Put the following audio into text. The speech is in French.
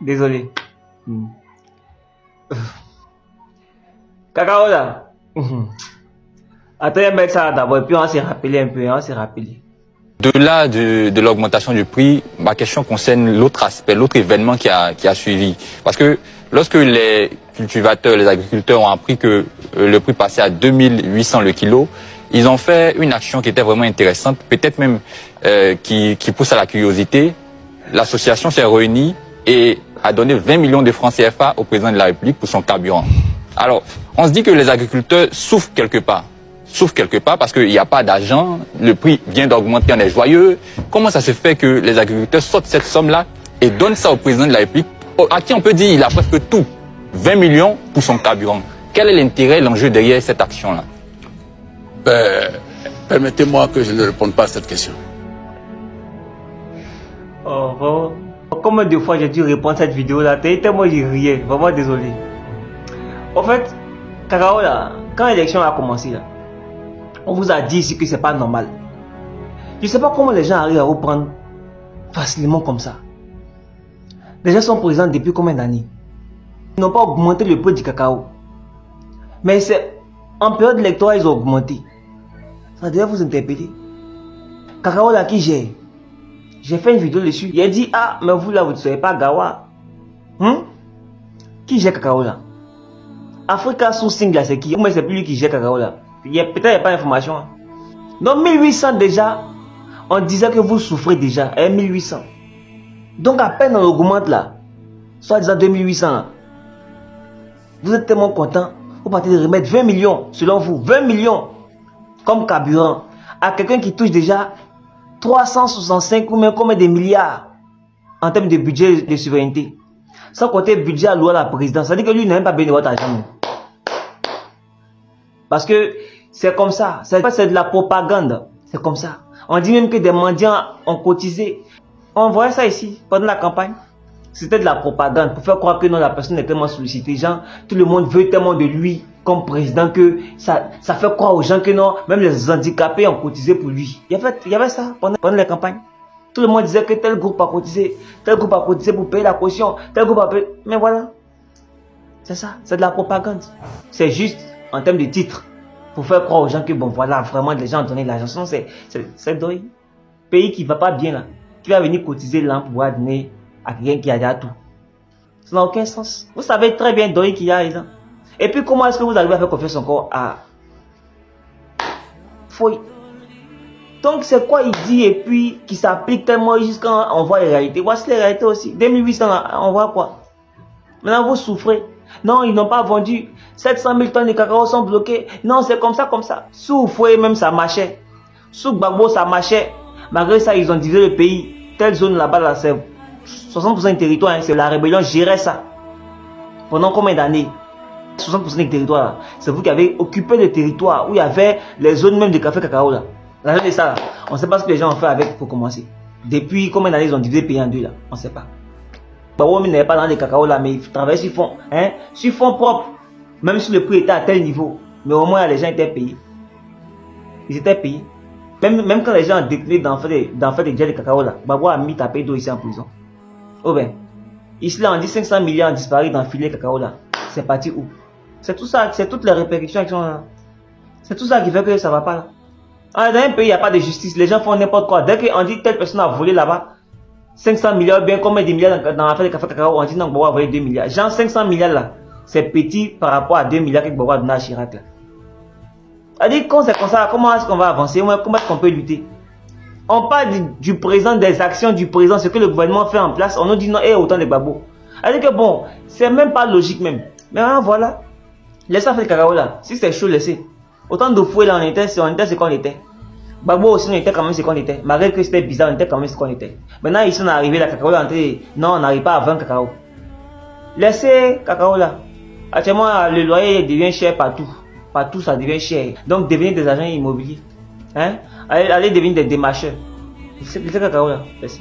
Désolé. Cacao là. Attends, on va mettre ça d'abord, puis on s'est rappelé un peu, on s'est rappelé. Au-delà de l'augmentation du prix, ma question concerne l'autre aspect, l'autre événement qui a suivi. Parce que lorsque les cultivateurs, les agriculteurs ont appris que le prix passait à 2800 le kilo, ils ont fait une action qui était vraiment intéressante, peut-être même qui pousse à la curiosité. L'association s'est réunie et a donné 20 millions de francs CFA au président de la République pour son carburant. Alors, on se dit que les agriculteurs souffrent quelque part. Parce qu'il n'y a pas d'argent, le prix vient d'augmenter, on est joyeux. Comment ça se fait que les agriculteurs sortent cette somme-là et donnent ça au président de la République, à qui on peut dire il a presque tout, 20 millions pour son carburant? Quel est l'intérêt, l'enjeu derrière cette action-là? Permettez-moi que je ne réponde pas à cette question. Combien de fois j'ai dû répondre à cette vidéo-là? Tellement j'ai riais, vraiment désolé. En fait, Cacao là, quand l'élection a commencé là, on vous a dit ici que c'est pas normal. Je sais pas comment les gens arrivent à vous prendre facilement comme ça. Les gens sont présents depuis combien d'années? Ils n'ont pas augmenté le prix du cacao. Mais c'est en période électorale ils ont augmenté. Ça devait vous interpeller. Cacao là qui gère. J'ai fait une vidéo dessus. Il a dit ah mais vous là vous ne savez pas Gawa. Qui gère Cacao là? Africa Sourcing là c'est qui? Mais c'est plus lui qui gère Cacao là. Peut-être qu'il n'y a pas d'information. Donc 1800 déjà, on disait que vous souffrez déjà. 1800. Donc à peine on augmente là, soit disant 2800 là. Vous êtes tellement content, vous partez de remettre 20 millions, selon vous, 20 millions comme carburant à quelqu'un qui touche déjà 365 ou même combien de milliards en termes de budget de souveraineté. Sans compter le budget alloué à la présidence. Ça veut dire que lui n'a même pas béni votre argent. Parce que c'est comme ça. C'est de la propagande. C'est comme ça. On dit même que des mendiants ont cotisé. On voyait ça ici pendant la campagne. C'était de la propagande pour faire croire que non, la personne est tellement sollicitée. Genre, tout le monde veut tellement de lui comme président que ça fait croire aux gens que non, même les handicapés ont cotisé pour lui. Il y avait ça pendant la campagne. Tout le monde disait que tel groupe a cotisé pour payer la caution, tel groupe a payé. Mais voilà. C'est ça. C'est de la propagande. C'est juste en termes de titres. Pour faire croire aux gens que bon voilà, vraiment les gens ont donné de l'argent. C'est deuil. Pays qui ne va pas bien là. Qui va venir cotiser là pour pouvoir donner à quelqu'un qui a déjà tout. Ça n'a aucun sens. Vous savez très bien deuil qu'il y a là. Et puis comment est-ce que vous arrivez à faire confiance encore à Foy? Donc c'est quoi il dit et puis qui s'applique tellement jusqu'à on voit les réalités. Voici les réalités aussi. 2800 on voit quoi? Maintenant vous souffrez. Non, ils n'ont pas vendu. 700 000 tonnes de cacao sont bloquées. Non, c'est comme ça, comme ça. Sous Fouet même ça marchait. Sous Gbagbo ça marchait. Malgré ça, ils ont divisé le pays. Telle zone là-bas, là, c'est 60% du territoire. Hein, c'est la rébellion gérait ça. Pendant combien d'années? 60% du territoire. C'est vous qui avez occupé le territoire où il y avait les zones même de café cacao là. L'argent de ça là. On ne sait pas ce que les gens ont fait avec pour commencer. Depuis combien d'années ils ont divisé le pays en deux là? On ne sait pas. Gbagbo n'est pas dans les cacao là, mais ils travaillent sur fond. Hein? Sur fond propre. Même si le prix était à tel niveau. Mais au moins les gens étaient payés. Ils étaient payés. Même quand les gens ont décliné d'en faire des gels de cacao là, Gbagbo a mis tapé d'eau ici en prison. Oh ben, ici là on dit 500 milliards ont disparu dans le filet cacao là. C'est parti où? C'est tout ça, c'est toutes les répercussions qui sont là. C'est tout ça qui fait que ça va pas là. Dans un pays il n'y a pas de justice, les gens font n'importe quoi. Dès qu'on dit telle personne a volé là-bas, 500 milliards, bien combien de milliards dans l'affaire de café cacao, on dit non, Gbagbo a volé 2 milliards. Genre 500 milliards là, c'est petit par rapport à 2 milliards que Gbagbo a donné à Chirac là. C'est-à-dire quand c'est comme ça, comment est-ce qu'on va avancer? Comment est-ce qu'on peut lutter? On parle du président, des actions du président, ce que le gouvernement fait en place, on nous dit non, et autant de Gbagbo. C'est-à-dire que bon, c'est même pas logique même. Mais voilà, laissez faire le cacao là, si c'est chaud, laissez. Autant de fouets là, on était ce qu'on était. Gbagbo aussi, on était quand même ce qu'on était. Malgré que c'était bizarre, on était quand même ce qu'on était. Maintenant, ici, on est arrivé, la cacao là, non, on n'arrive pas à vendre cacao. Laissez cacao là. Actuellement, le loyer devient cher partout. Partout, ça devient cher. Donc, devenez des agents immobiliers. Hein? Allez devenir des démarcheurs. Laissez cacao là. Merci.